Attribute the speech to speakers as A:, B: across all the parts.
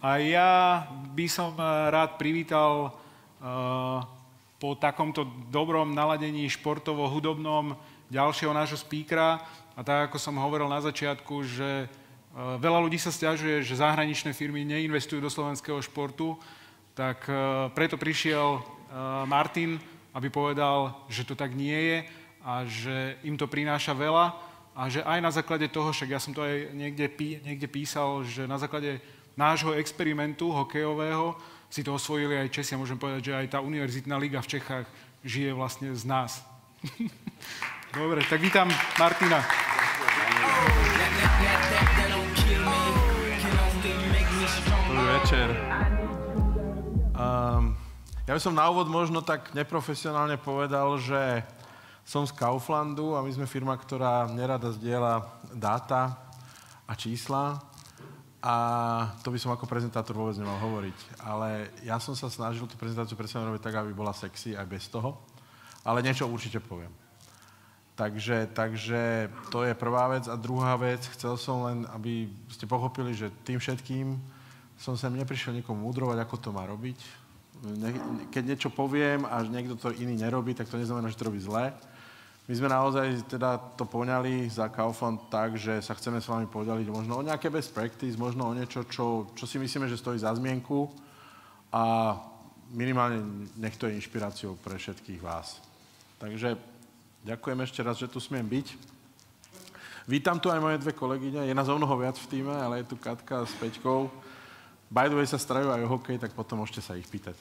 A: A ja by som rád privítal po takomto dobrom naladení športovo-hudobnom ďalšieho nášho speakera. A tak, ako som hovoril na začiatku, že veľa ľudí sa sťažuje, že zahraničné firmy neinvestujú do slovenského športu, tak preto prišiel Martin, aby povedal, že to tak nie je a že im to prináša veľa a že aj na základe toho, však ja som to aj niekde písal, že na základe nášho experimentu hokejového si to osvojili aj Česi. A môžem povedať, že aj tá univerzitná liga v Čechách žije vlastne z nás. Dobre, tak vítam Martina.
B: Dobrý večer. Ja by som na úvod možno tak neprofesionálne povedal, že som z Kauflandu a my sme firma, ktorá nerada zdieľa dáta a čísla. A to by som ako prezentátor vôbec nemal hovoriť. Ale ja som sa snažil tú prezentáciu predstavne robiť tak, aby bola sexy aj bez toho. Ale niečo určite poviem. Takže to je prvá vec. A druhá vec, chcel som len, aby ste pochopili, že tým všetkým som sem neprišiel niekomu mudrovať, ako to má robiť. Keď niečo poviem a niekto to iný nerobí, tak to neznamená, že to robí zle. My sme naozaj teda to poňali za Kaufland tak, že sa chceme s vami podeliť možno o nejaké best practice, možno o niečo, čo si myslíme, že stojí za zmienku a minimálne nech to je inšpiráciou pre všetkých vás. Takže ďakujem ešte raz, že tu smiem byť. Vítam tu aj moje dve kolegyne, je nás o mnoho viac v tíme, ale je tu Katka s Peťkou. By the way sa starajú aj o hokej, tak potom môžete sa ich pýtať.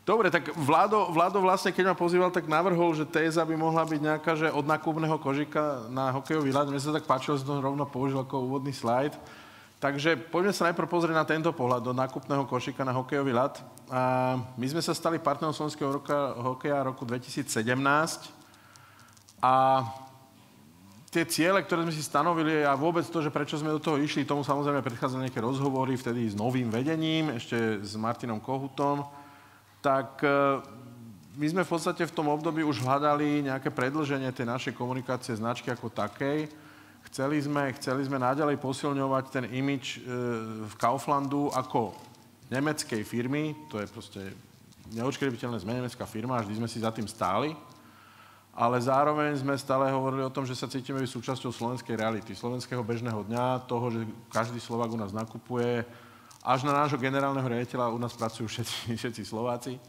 B: Dobre, tak Vlado vlastne, keď ma pozýval, tak navrhol, že téza by mohla byť nejaká, že od nákupného kožika na hokejový ľad. Mne sa tak páčilo, že som to rovno použil ako úvodný slajd. Takže poďme sa najprv pozrieť na tento pohľad, do nákupného košíka na hokejový ľad. A my sme sa stali partnerom slovenského hokeja roku 2017 a tie ciele, ktoré sme si stanovili a vôbec to, že prečo sme do toho išli, tomu samozrejme predchádzali nejaké rozhovory vtedy s novým vedením, ešte s Martinom Kohutom, tak my sme v podstate v tom období už hľadali nejaké predĺženie tej našej komunikácie značky ako takej. Chceli sme naďalej posilňovať ten imidž v Kauflandu ako nemeckej firmy. To je proste neodškribiteľné, sme nemecká firma a vždy sme si za tým stáli. Ale zároveň sme stále hovorili o tom, že sa cítime byť súčasťou slovenskej reality, slovenského bežného dňa, toho, že každý Slovák u nás nakupuje. Až na nášho generálneho riaditeľa u nás pracujú všetci Slováci.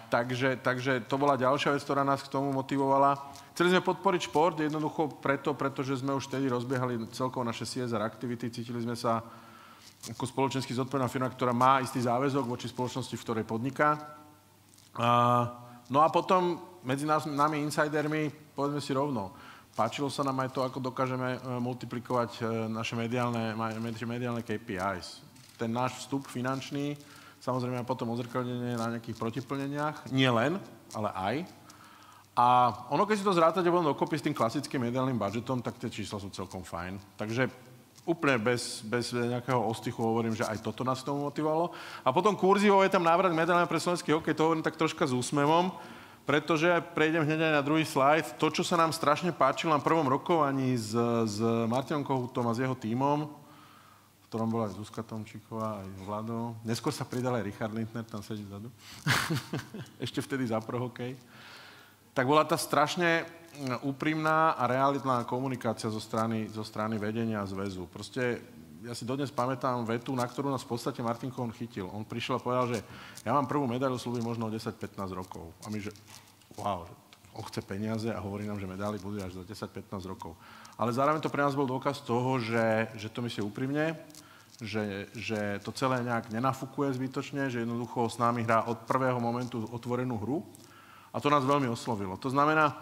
B: Takže to bola ďalšia vec, ktorá nás k tomu motivovala. Chceli sme podporiť šport, jednoducho pretože sme už vtedy rozbiehali celkovo naše CSR aktivity. Cítili sme sa ako spoločensky zodpovedná firma, ktorá má istý záväzok voči spoločnosti, v ktorej podniká. No a potom medzi nami insidermi, povedzme si rovno, páčilo sa nám aj to, ako dokážeme multiplikovať naše mediálne KPIs. Ten náš vstup finančný, samozrejme a potom odzrkadlenie na nejakých protiplneniach, nie len, ale aj. A ono, keď si to zrátate von dokopy s tým klasickým mediálnym budžetom, tak tie čísla sú celkom fajn. Takže úplne bez nejakého ostychu hovorím, že aj toto nás k tomu motivovalo. A potom kurzivo je tam návrat medailám pre slovenský hokej, to hovorím tak troška s úsmevom, pretože prejdem hneď aj na druhý slajd. To, čo sa nám strašne páčilo na prvom rokovaní s Martinom Kohutom a s jeho tímom, v ktorom bola aj Zuzka Tomčíková, aj Vlado. Neskôr sa pridal aj Richard Lindner, tam sedí vzadu. Ešte vtedy za pro hokej. Tak bola tá strašne úprimná a realitná komunikácia zo strany vedenia zväzu. Proste ja si dodnes pamätám vetu, na ktorú nás v podstate Martin Kohn chytil. On prišiel a povedal, že ja mám prvú medailu slúbi možno 10-15 rokov. A my, že wow, on chce peniaze a hovorí nám, že medaily budú až za 10-15 rokov. Ale zároveň to pre nás bol dôkaz toho, že to myslí úprimne, že to celé nejak nenafúkuje zbytočne, že jednoducho s nami hrá od prvého momentu otvorenú hru. A to nás veľmi oslovilo. To znamená,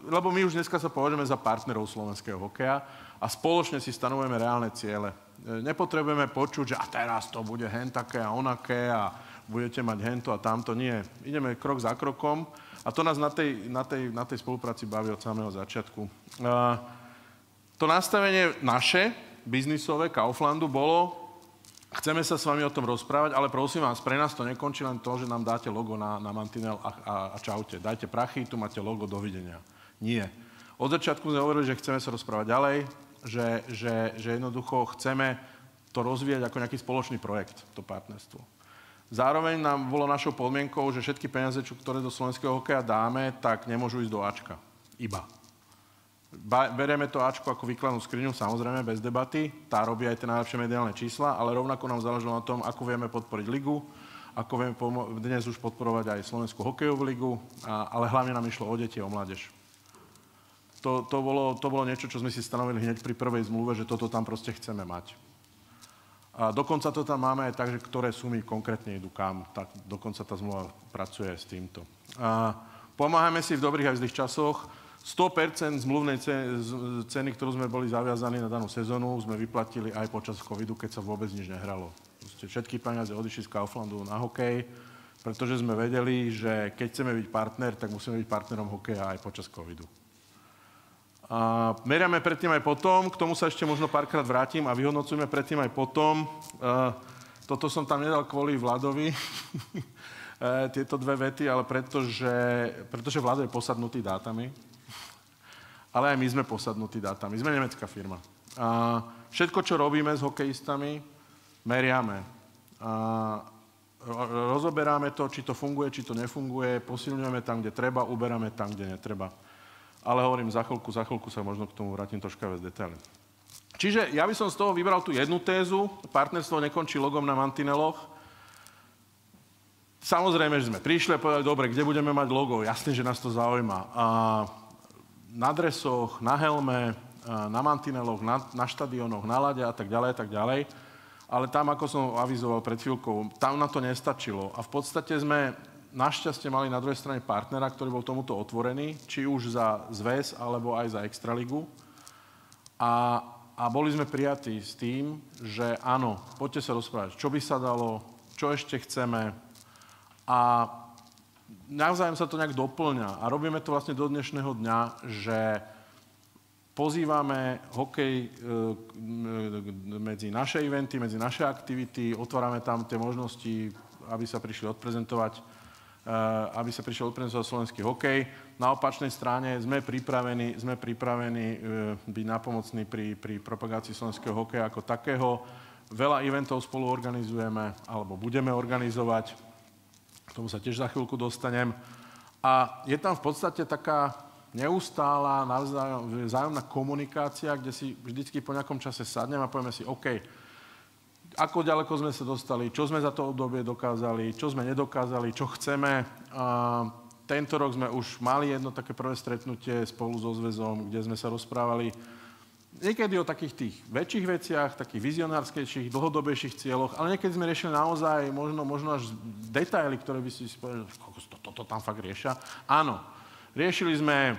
B: lebo my už dneska sa považujeme za partnerov slovenského hokeja a spoločne si stanovujeme reálne ciele. Nepotrebujeme počuť, že a teraz to bude hentaké a onaké a budete mať hento a tamto. Nie. Ideme krok za krokom a to nás na tej spolupráci baví od samého začiatku. To nastavenie naše, biznisové, Kauflandu, bolo: chceme sa s vami o tom rozprávať, ale prosím vás, pre nás to nekončí len to, že nám dáte logo na mantinel a čaute. Dajte prachy, tu máte logo, dovidenia. Nie. Od začiatku sme hovorili, že chceme sa rozprávať ďalej, že jednoducho chceme to rozvíjať ako nejaký spoločný projekt, to partnerstvo. Zároveň nám bolo našou podmienkou, že všetky peniaze, ktoré do slovenského hokeja dáme, tak nemôžu ísť do Ačka. Iba. Berieme to Ačko ako výkladnú skriňu, samozrejme, bez debaty. Tá robí aj tie najlepšie mediálne čísla, ale rovnako nám záležalo na tom, ako vieme podporiť ligu, ako vieme dnes už podporovať aj Slovenskú hokejovú ligu, ale hlavne nám išlo o deti, o mládež. To bolo niečo, čo sme si stanovili hneď pri prvej zmluve, že toto tam proste chceme mať. A dokonca to tam máme aj tak, že ktoré sumy konkrétne idú kam. Tak dokonca tá zmluva pracuje s týmto. Pomáhame si v dobrých aj v zlých časoch. 100% zmluvnej ceny, ktorú sme boli zaviazaní na danú sezónu, sme vyplatili aj počas covidu, keď sa vôbec nič nehralo. Všetky peniaze odišli z Kauflandu na hokej, pretože sme vedeli, že keď chceme byť partner, tak musíme byť partnerom hokeja aj počas covidu. Meriame predtým aj potom, k tomu sa ešte možno párkrát vrátim a vyhodnocujeme predtým aj potom. Toto som tam nedal kvôli Vladovi, tieto dve vety, ale pretože Vlado je posadnutý dátami. Ale aj my sme posadnutí dátami. Sme nemecká firma. Všetko, čo robíme s hokejistami, meriame. Rozoberáme to, či to funguje, či to nefunguje, posilňujeme tam, kde treba, uberáme tam, kde netreba. Ale hovorím, za chvíľku sa možno k tomu vrátim troška viac detailne. Čiže ja by som z toho vybral tú jednu tézu. Partnerstvo nekončí logom na mantineloch. Samozrejme, že sme prišli a povedali, dobre, kde budeme mať logo? Jasne, že nás to zaujíma. Na dresoch, na helme, na mantineloch, na štadiónoch, na lade a tak ďalej, tak ďalej. Ale tam, ako som avizoval pred chvíľkou, tam na to nestačilo. A v podstate sme našťastie mali na druhej strane partnera, ktorý bol tomuto otvorený, či už za zväz, alebo aj za extraligu. A boli sme prijatí s tým, že áno, poďte sa rozprávať, čo by sa dalo, čo ešte chceme. A navzájom sa to nejak doplňa. A robíme to vlastne do dnešného dňa, že pozývame hokej medzi naše eventy, medzi naše aktivity, otvárame tam tie možnosti, aby sa prišli odprezentovať slovenský hokej. Na opačnej strane sme pripravení byť nápomocní pri propagácii slovenského hokeja ako takého. Veľa eventov spolu organizujeme, alebo budeme organizovať. K tomu sa tiež za chvíľku dostanem. A je tam v podstate taká neustála vzájomná komunikácia, kde si vždycky po nejakom čase sadnem a povieme si, OK, ako ďaleko sme sa dostali, čo sme za to obdobie dokázali, čo sme nedokázali, čo chceme. Tento rok sme už mali jedno také prvé stretnutie spolu so zväzom, kde sme sa rozprávali niekedy o takých tých väčších veciach, takých vizionárskejších, dlhodobejších cieľoch, ale niekedy sme riešili naozaj možno až detaily, ktoré by si povedali, že toto tam fakt riešia. Áno, riešili sme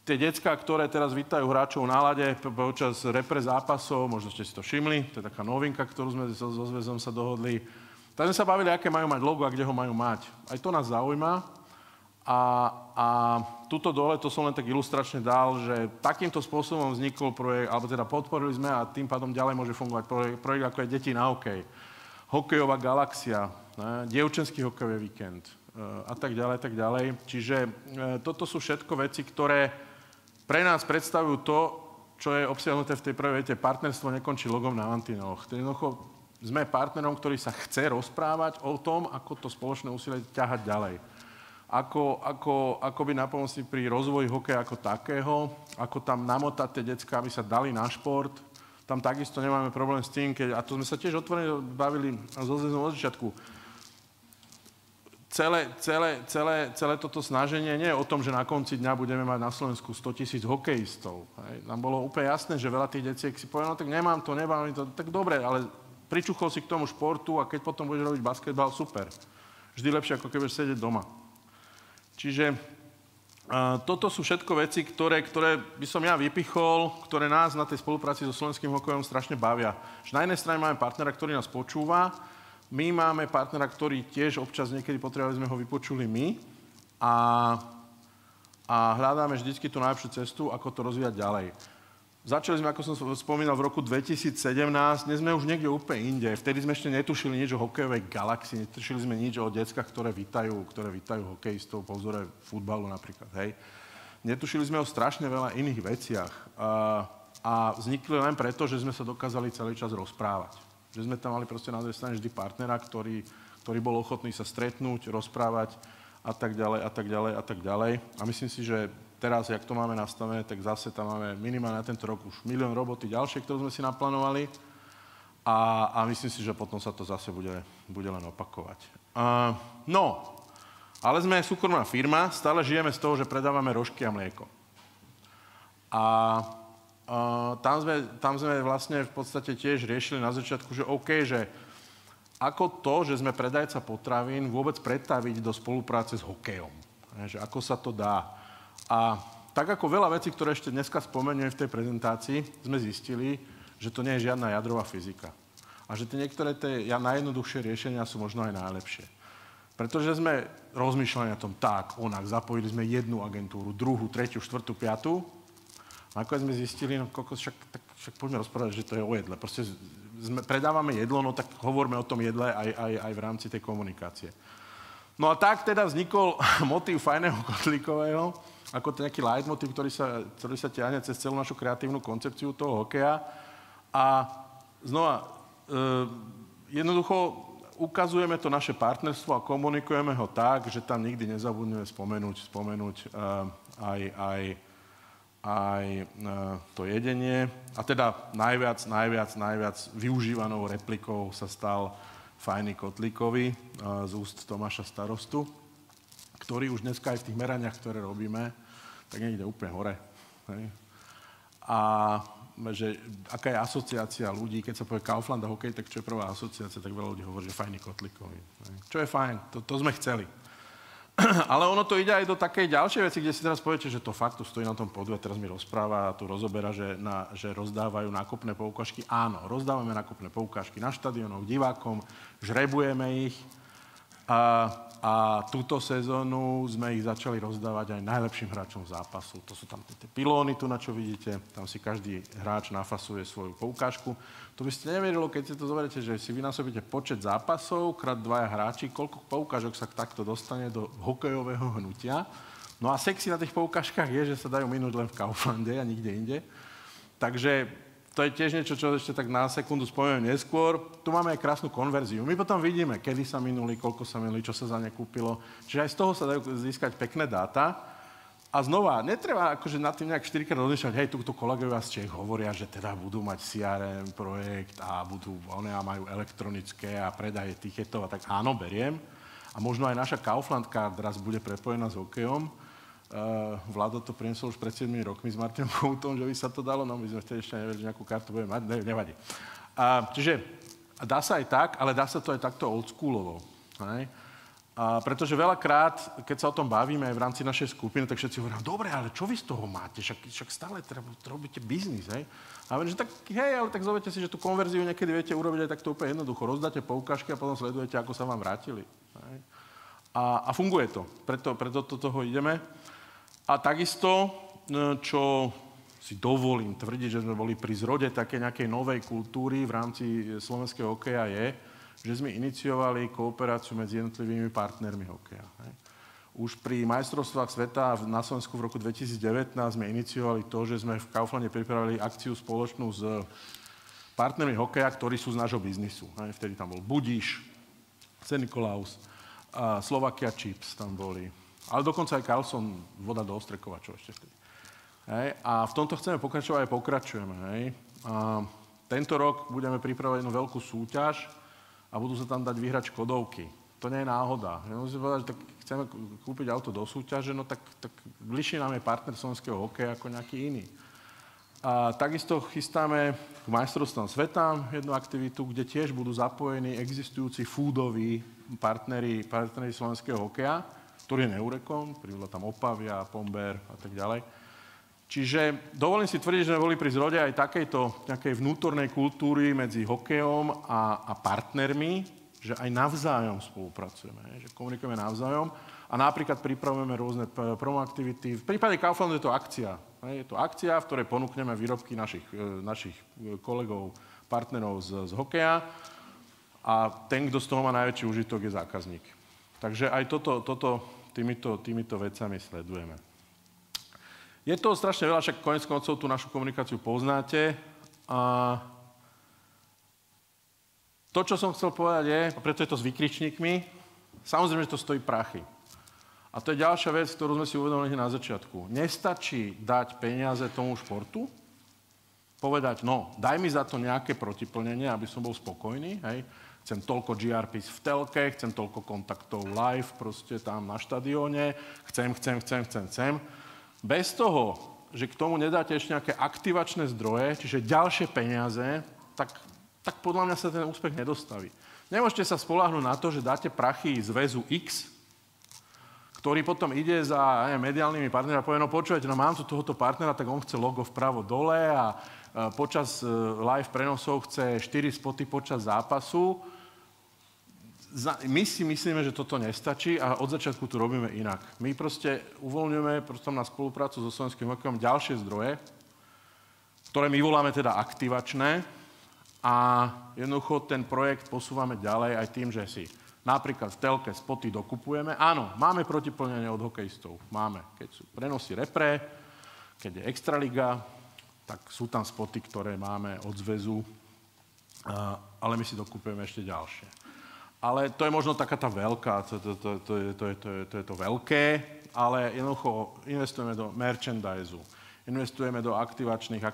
B: tie decká, ktoré teraz vítajú hráčov na lade počas repre zápasov, možno ste si to všimli, to je taká novinka, ktorú sme so zväzom sa dohodli. Tak sme sa bavili, aké majú mať logo a kde ho majú mať. Aj to nás zaujíma. A tuto dole, to som len tak ilustračne dal, že takýmto spôsobom vznikol projekt, alebo teda podporili sme a tým pádom ďalej môže fungovať projekt ako je Deti na hokej, Hokejová galaxia, dievčenský hokejový víkend a tak ďalej. Čiže toto sú všetko veci, ktoré pre nás predstavujú to, čo je obsiahnuté v tej prvej vete. Partnerstvo nekončí logom na mantineloch. Jednoducho sme partnerom, ktorý sa chce rozprávať o tom, ako to spoločné úsilie ťahať ďalej. Ako byť napomocný pri rozvoji hokeja ako takého, ako tam namotať tie decká, aby sa dali na šport. Tam takisto nemáme problém s tým, a to sme sa tiež otvorene bavili zo zväzom od začiatku. Celé toto snaženie nie je o tom, že na konci dňa budeme mať na Slovensku 100 000 hokejistov. Hej. Nám bolo úplne jasné, že veľa tých deciek si povie, no tak nemám to, tak dobre, ale pričuchol si k tomu športu a keď potom budeš robiť basketbal, super. Vždy lepšie, ako keď budeš sedieť doma. Čiže toto sú všetko veci, ktoré by som ja vypichol, ktoré nás na tej spolupráci so slovenským hokejom strašne bavia. Že na jednej strane máme partnera, ktorý nás počúva, my máme partnera, ktorý tiež občas niekedy potrebovali, sme ho vypočuli my a hľadáme vždycky tú najlepšiu cestu, ako to rozvíjať ďalej. Začali sme, ako som spomínal, v roku 2017, dnes sme už niekde úplne inde. Vtedy sme ešte netušili nič o hokejovej galaxii, netušili sme nič o deckách, ktoré vítajú hokejistov po vzore futbalu napríklad. Hej. Netušili sme o strašne veľa iných veciach. a vznikli len preto, že sme sa dokázali celý čas rozprávať. Že sme tam mali proste na druhej strane vždy partnera, ktorý bol ochotný sa stretnúť, rozprávať a tak ďalej, a tak ďalej, a tak ďalej. A myslím si, že teraz, jak to máme nastavené, tak zase tam máme minimálne na tento rok už 1 000 000 roboty ďalšie, ktorú sme si naplánovali. A myslím si, že potom sa to zase bude len opakovať. No, ale sme súkromná firma, stále žijeme z toho, že predávame rožky a mlieko. A tam sme vlastne v podstate tiež riešili na začiatku, že OK, že ako to, že sme predajca potravín, vôbec pretaviť do spolupráce s hokejom. Že ako sa to dá. A tak ako veľa vecí, ktoré ešte dneska spomeniem v tej prezentácii, sme zistili, že to nie je žiadna jadrová fyzika. A že niektoré tie najjednoduchšie riešenia sú možno aj najlepšie. Pretože sme rozmýšľali na tom tak, onak, zapojili sme jednu agentúru, druhú, tretiu, štvrtú, piatú. A nakoniec sme zistili, no však poďme rozprávať, že to je o jedle. Proste predávame jedlo, no tak hovoríme o tom jedle aj v rámci tej komunikácie. No a tak teda vznikol motív fajného kotlíkového, ako to nejaký leitmotív, ktorý sa ťahne cez celú našu kreatívnu koncepciu toho hokeja. A znova, jednoducho ukazujeme to naše partnerstvo a komunikujeme ho tak, že tam nikdy nezabudneme spomenúť aj to jedenie. A teda najviac využívanou replikou sa stal Fajný kotlíkový z úst Tomáša starostu, ktorý už dneska aj v tých meraniach, ktoré robíme, tak niekde úplne hore. Hej. A že aká je asociácia ľudí, keď sa povie Kaufland a hokej, tak čo je prvá asociácia, tak veľa ľudí hovorí, že Fajný kotlíkový. Čo je fajn, to sme chceli. Ale ono to ide aj do takej ďalšej veci, kde si teraz poviete, že to fakt tu stojí na tom podu a teraz mi rozpráva a tu rozoberá, že rozdávajú nákupné poukážky. Áno, rozdávame nákupné poukážky na štadiónoch, divákom, žrebujeme ich a túto sezónu sme ich začali rozdávať aj najlepším hráčom zápasu. To sú tam tie pilóny tu, na čo vidíte, tam si každý hráč nafasuje svoju poukážku. To by ste neverilo, keď si to zoberiete, že si vynásobíte počet zápasov krát 2 hráči, koľko poukážok sa takto dostane do hokejového hnutia. No a sexy na tých poukážkach je, že sa dajú minúť len v Kauflande a nikde inde. Takže to je tiež niečo, čo ešte tak na sekundu spomeniem neskôr. Tu máme aj krásnu konverziu. My potom vidíme, kedy sa minuli, koľko sa minuli, čo sa za ne kúpilo. Čiže aj z toho sa dajú získať pekné dáta. A znova, netreba akože nad tým nejak 4-krát rozmýšľať, hej, túto kolegovia z Čech hovoria, že teda budú mať CRM projekt a majú elektronické a predaje tiketov a tak áno, beriem. A možno aj naša Kaufland Card raz bude prepojená s hokejom. Vlado to priniesol už pred 7 rokmi s Martinom Koutom, že by sa to dalo, no my sme vtedy ešte nevedeli, že nejakú kartu budeme mať, nevadí. Čiže dá sa aj tak, ale dá sa to aj takto oldschoolovo. Pretože veľakrát, keď sa o tom bavíme aj v rámci našej skupiny, tak všetci hovoria, dobre, ale čo vy z toho máte? Však stále robíte biznis, hej? A že tak, hej, ale tak zoberte si, že tú konverziu niekedy viete urobiť aj takto úplne jednoducho. Rozdáte poukážky a potom sledujete, ako sa vám vrátili. Hej? A funguje to. Preto do toho ideme. A takisto, čo si dovolím tvrdiť, že sme boli pri zrode také nejakej novej kultúry v rámci slovenského hokeja je, že sme iniciovali kooperáciu medzi jednotlivými partnermi hokeja. Už pri majstrovstvách sveta na Slovensku v roku 2019 sme iniciovali to, že sme v Kauflande pripravili akciu spoločnú s partnermi hokeja, ktorí sú z nášho biznisu. Vtedy tam bol Budiš, St. Nikolaus, Slovakia Chips tam boli. Ale dokonca aj Carlson, voda do Ostrekova, čo ešte vtedy. A v tomto chceme pokračovať a pokračujeme. Tento rok budeme pripravovať jednu veľkú súťaž a budú sa tam dať vyhrať Škodovky. To nie je náhoda. Musím povedať, že tak chceme kúpiť auto do súťaže, no tak bližšie nám je partner slovenského hokeja ako nejaký iný. A takisto chystáme k majstrovstvám sveta jednu aktivitu, kde tiež budú zapojení existujúci foodoví partneri slovenského hokeja, ktorý je Neurekom, príbudla tam Opavia, Pomber a tak ďalej. Čiže dovolím si tvrdiť, že sme boli pri zrode aj takejto nejakej vnútornej kultúry medzi hokejom a partnermi, že aj navzájom spolupracujeme, že komunikujeme navzájom a napríklad pripravujeme rôzne promoaktivity. V prípade Kauflandu je to akcia. Je to akcia, v ktorej ponúkneme výrobky našich kolegov, partnerov z hokeja a ten, kto z toho má najväčší užitok, je zákazník. Takže aj týmito vecami sledujeme. Je toho strašne veľa, však koniec koncov tú našu komunikáciu poznáte. A to, čo som chcel povedať je, a preto je to s vykričníkmi, samozrejme, že to stojí prachy. A to je ďalšia vec, ktorú sme si uvedomili na začiatku. Nestačí dať peniaze tomu športu, povedať, no, daj mi za to nejaké protiplnenie, aby som bol spokojný, hej. Chcem toľko GRPs v telke, chcem toľko kontaktov live, proste tam na štadióne, chcem. Bez toho, že k tomu nedáte ešte nejaké aktivačné zdroje, čiže ďalšie peniaze, tak podľa mňa sa ten úspech nedostaví. Nemôžete sa spoľahnúť na to, že dáte prachy z väzu X, ktorý potom ide za mediálnymi partnermi a povie, no počujete, no mám tu tohoto partnera, tak on chce logo vpravo dole a počas live prenosov chce 4 spoty počas zápasu. My si myslíme, že toto nestačí a od začiatku to robíme inak. My proste uvoľňujeme na spoluprácu so slovenským hokejom ďalšie zdroje, ktoré my voláme teda aktivačné a jednoducho ten projekt posúvame ďalej aj tým, že si napríklad v telke spoty dokupujeme. Áno, máme protiplnenie od hokejistov. Máme. Keď sú prenosy repre, keď je extraliga, tak sú tam spoty, ktoré máme od zväzu, ale my si dokupujeme ešte ďalšie. Ale to je možno taká tá veľká, to je to veľké, ale jednoducho investujeme do merchandiseu, investujeme do aktivačných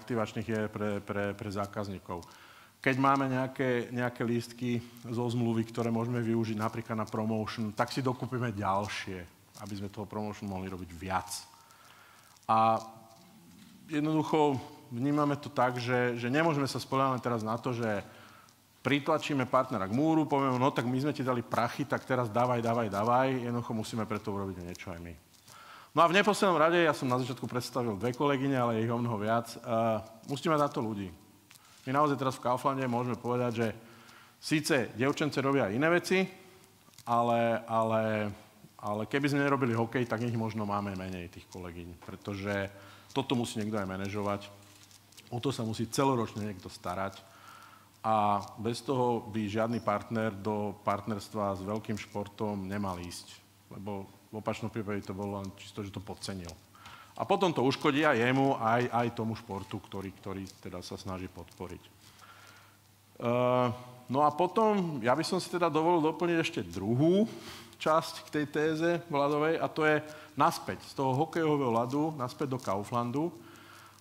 B: hier pre zákazníkov. Keď máme nejaké lístky zo zmluvy, ktoré môžeme využiť napríklad na promotion, tak si dokúpime ďalšie, aby sme toho promotion mohli robiť viac. A jednoducho vnímame to tak, že nemôžeme sa spoľahnúť teraz na to, že pritlačíme partnera k múru, povieme, no tak my sme ti dali prachy, tak teraz dávaj, jednoducho musíme preto urobiť niečo aj my. No a v neposlednom rade, ja som na začiatku predstavil 2 kolegyne, ale ich o mnoho viac, musíme mať na to ľudí. My naozaj teraz v Kauflande môžeme povedať, že síce dievčence robia iné veci, ale keby sme nerobili hokej, tak ich možno máme menej tých kolegyň, pretože toto musí niekto aj manažovať, o to sa musí celoročne niekto starať. A bez toho by žiadny partner do partnerstva s veľkým športom nemal ísť. Lebo v opačnom prípade to bolo len čisto, že to podcenil. A potom to uškodí aj jemu, aj tomu športu, ktorý teda sa snaží podporiť. No a potom, ja by som si teda dovolil doplniť ešte druhú časť k tej téze Vladovej, a to je naspäť z toho hokejového ľadu, naspäť do Kauflandu.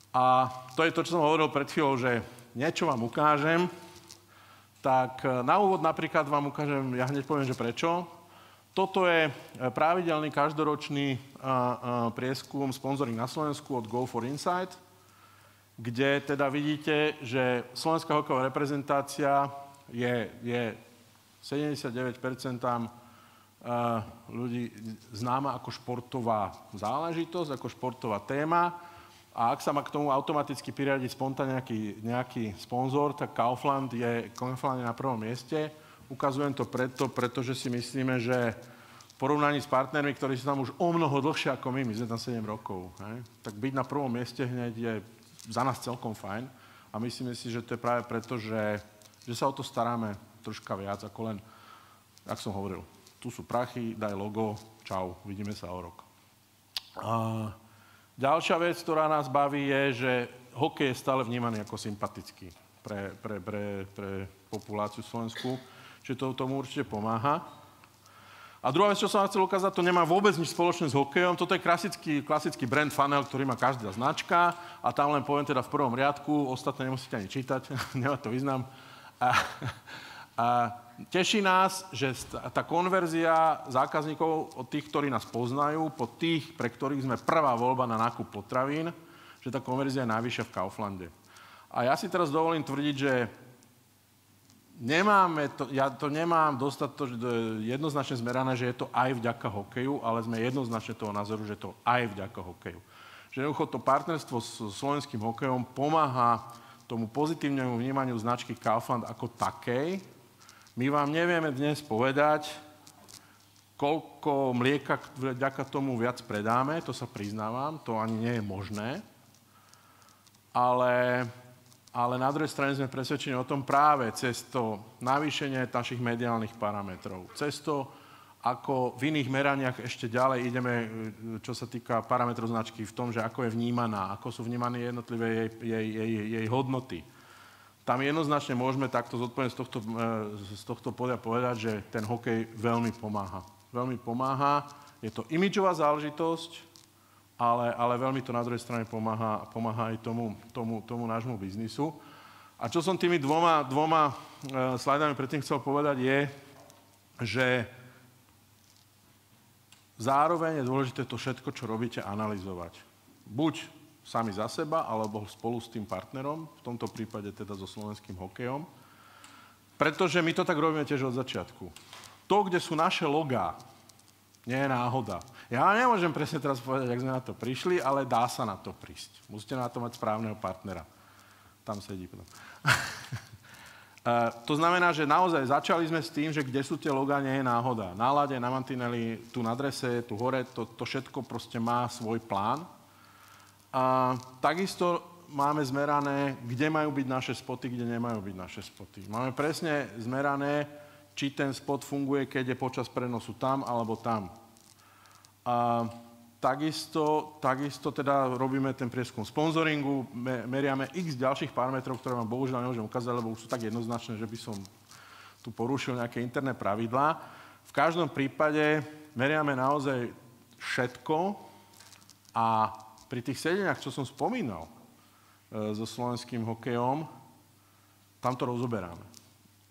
B: A to je to, čo som hovoril pred chvíľou, že niečo vám ukážem. Tak na úvod napríklad vám ukážem, ja hneď poviem, že prečo. Toto je pravidelný každoročný prieskum sponzoring na Slovensku od Go for Insight, kde teda vidíte, že slovenská hokejová reprezentácia je 79% ľudí známa ako športová záležitosť, ako športová téma. A ak sa má k tomu automaticky priradiť spontánne nejaký sponzor, tak Kaufland je na prvom mieste. Ukazujem to pretože si myslíme, že v porovnaní s partnermi, ktorí sú tam už o mnoho dlhšie ako my sme tam 7 rokov, tak byť na prvom mieste hneď je za nás celkom fajn. A myslíme si, že to je práve preto, že sa o to staráme troška viac, ako len, jak som hovoril, tu sú prachy, daj logo, čau, vidíme sa o rok. Ďalšia vec, ktorá nás baví, je, že hokej je stále vnímaný ako sympatický pre populáciu Slovensku, čiže to tomu určite pomáha. A druhá vec, čo som vám chcel ukázať, to nemá vôbec nič spoločné s hokejom. Toto je klasický brand funnel, ktorý má každá značka a tam len poviem teda v prvom riadku, ostatné nemusíte ani čítať, nemá to význam. A teší nás, že tá konverzia zákazníkov od tých, ktorí nás poznajú, po tých, pre ktorých sme prvá voľba na nákup potravín, že tá konverzia je najvyššia v Kauflande. A ja si teraz dovolím tvrdiť, že ja to nemám dostatočne jednoznačne zmerané, že je to aj vďaka hokeju, ale sme jednoznačne toho názoru, že je to aj vďaka hokeju. Že jednoducho to partnerstvo s slovenským hokejom pomáha tomu pozitívnemu vnímaniu značky Kaufland ako takej. My vám nevieme dnes povedať, koľko mlieka vďaka tomu viac predáme, to sa priznávam, to ani nie je možné. Ale na druhej strane sme presvedčení o tom práve cez to navýšenie našich mediálnych parametrov, cez to, ako v iných meraniach ešte ďalej ideme, čo sa týka parametrov značky, v tom, že ako je vnímaná, ako sú vnímané jednotlivé jej hodnoty. Tam jednoznačne môžeme takto zodpovedne z tohto podia povedať, že ten hokej veľmi pomáha. Veľmi pomáha. Je to imidžová záležitosť, ale veľmi to na druhej strane pomáha aj tomu nášmu biznisu. A čo som tými dvoma slajdami predtým chcel povedať je, že zároveň je dôležité to všetko, čo robíte, analyzovať. Buď sami za seba, alebo spolu s tým partnerom, v tomto prípade teda so slovenským hokejom. Pretože my to tak robíme tiež od začiatku. To, kde sú naše logá, nie je náhoda. Ja nemôžem presne teraz povedať, jak sme na to prišli, ale dá sa na to prísť. Musíte na to mať správneho partnera. Tam sedí potom. To znamená, že naozaj začali sme s tým, že kde sú tie logá, nie je náhoda. Na lade, na mantineli, tu na drese, tu hore, to všetko proste má svoj plán. A takisto máme zmerané, kde majú byť naše spoty, kde nemajú byť naše spoty. Máme presne zmerané, či ten spot funguje, keď je počas prenosu tam alebo tam. A takisto teda robíme ten prieskum sponzoringu, meriame x ďalších parametrov, ktoré vám bohužiaľ nemôžem ukázať, lebo už sú tak jednoznačné, že by som tu porušil nejaké interné pravidlá. V každom prípade meriame naozaj všetko a pri tých sedeniach, čo som spomínal so slovenským hokejom, tam to rozoberáme.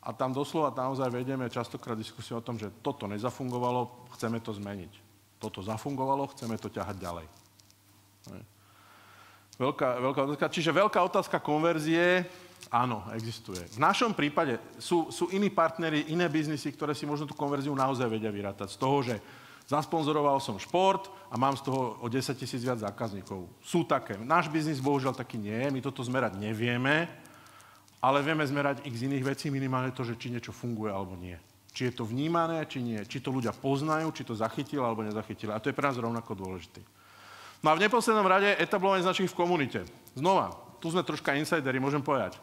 B: A tam doslova naozaj vedieme častokrát diskusiu o tom, že toto nezafungovalo, chceme to zmeniť. Toto zafungovalo, chceme to ťahať ďalej. Veľká otázka. Čiže veľká otázka konverzie, áno, existuje. V našom prípade sú iní partneri, iné biznisy, ktoré si možno tú konverziu naozaj vedia vyrátať. Z toho, že zasponzoroval som šport a mám z toho o 10 000 viac zákazníkov. Sú také. Náš biznis bohužiaľ taký nie je, my toto zmerať nevieme, ale vieme zmerať x iných vecí, minimálne to, že či niečo funguje alebo nie. Či je to vnímané, či nie. Či to ľudia poznajú, či to zachytili alebo nezachytili. A to je pre nás rovnako dôležité. No a v neposlednom rade etablovanie značiek v komunite. Znova, tu sme troška insideri, môžem povedať.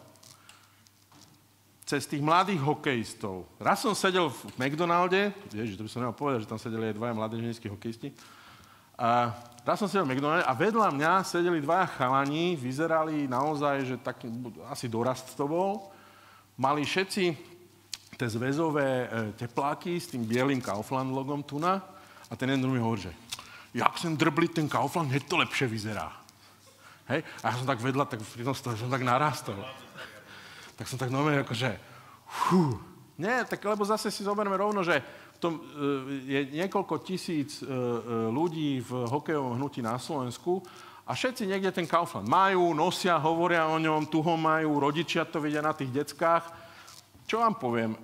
B: Cez tých mladých hokejistov. Raz som sedel v McDonalde, ježiš, to by som nemal povedať, že tam sedeli aj dvaja mládežnícki hokejisti. A raz som sedel v McDonalde a vedľa mňa sedeli dvaja chalani, vyzerali naozaj, že taký, asi dorast to bol. Mali všetci tie zväzové tepláky s tým bielým Kaufland logom tuna a ten jeden druhý hovorí, že jak sem drbli ten Kaufland, hneď to lepšie vyzerá. Hej? A ja som tak vedľa, tak pri tom som tak narastol. Tak som tak normálne akože, nie, tak lebo zase si zoberme rovno, že v tom je niekoľko tisíc ľudí v hokejovom hnutí na Slovensku a všetci niekde ten Kaufland majú, nosia, hovoria o ňom, tu ho majú, rodičia to vidia na tých deckách. Čo vám poviem?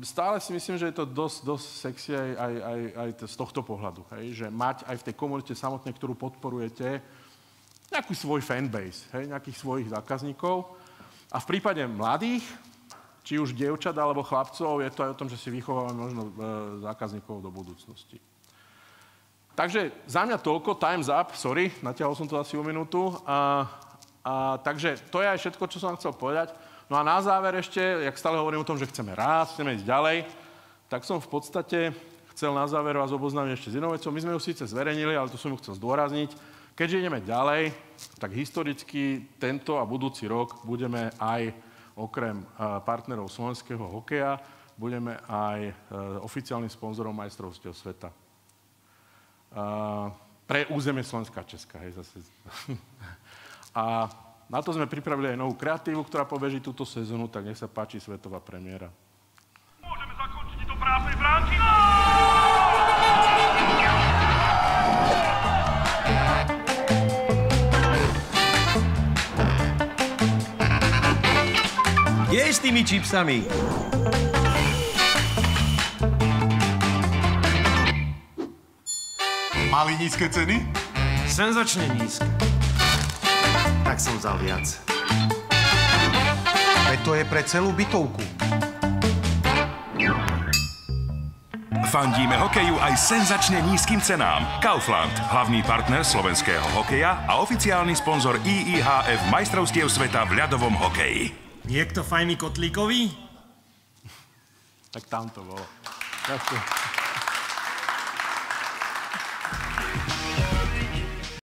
B: Stále si myslím, že je to dosť sexy aj z tohto pohľadu. Hej? Že mať aj v tej komunite samotnej, ktorú podporujete, nejaký svoj fanbase, hej? Nejakých svojich zákazníkov. A v prípade mladých, či už dievčat alebo chlapcov, je to aj o tom, že si vychovávame možno zákazníkov do budúcnosti. Takže za mňa toľko, time's up, sorry, natiahol som to asi o minútu. Takže to je aj všetko, čo som vám chcel povedať. No a na záver ešte, jak stále hovorím o tom, že chceme rásť, chceme ísť ďalej, tak som v podstate chcel na záver vás oboznámiť ešte s inou vecou. My sme ju síce zverejnili, ale to som ju chcel zdôrazniť. Keďže ideme ďalej, tak historicky tento a budúci rok budeme aj okrem partnerov slovenského hokeja, budeme aj oficiálnym sponzorom majstrovstiev sveta. Pre územie Slovenská a Česká, hej, zase. A na to sme pripravili aj novú kreatívu, ktorá pobeží túto sezónu, tak nech sa páči svetová premiéra.
C: Môžeme zakončiť do prázdnej bránky.
D: Je s tými čipsami?
C: Mali nízke ceny?
D: Senzačne nízke. Tak som vzal viac.
E: Veď to je pre celú bytovku.
F: Fandíme hokeju aj senzačne nízkym cenám. Kaufland, hlavný partner slovenského hokeja a oficiálny sponzor IIHF majstrovstiev sveta v ľadovom hokeji.
D: Niekto fajný kotlíkový?
B: Tak tam to bolo.